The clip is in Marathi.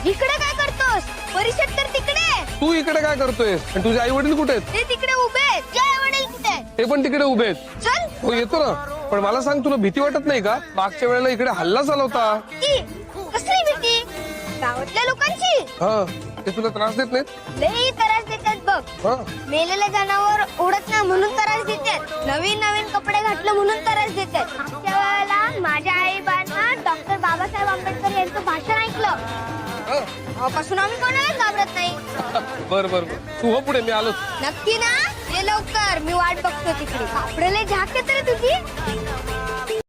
इकडे काय करतोस? परिषद तर तिकडे. तू इकडे काय करतोय आणि तुझे आई वडील कुठे आहेत? ते तिकडे उभे आहेत. तुझे आई वडील कुठे आहेत? ते पण तिकडे उभे आहेत. चल. हो येतो ना, पण मला सांग तुला भीती वाटत नाही का? मागच्या वेळेला इकडे हल्ला झाला होता. की कसली भीती? गावातल्या लोकांची. हा, ते तुला त्रास देत नाहीत? लई त्रास देतात बघ. हा, मेलेले जनावर ओढत नाही म्हणून त्रास देतात. नवीन नवीन कपडे घातले म्हणून त्रास देतात. मागच्या वेळेला माझ्या आईबांना डॉक्टर बाबासाहेब आंबेडकर यांचं भाषण ऐकलं. हा. तेव्हापासून आम्ही कोणालाच घाबरत नाही. बर बर बर, तू हो पुढे, मी आलो. नक्की ना? ये लवकर, मी वाट बघतो तिकडे. कापडेले झाक येते रे तुझी.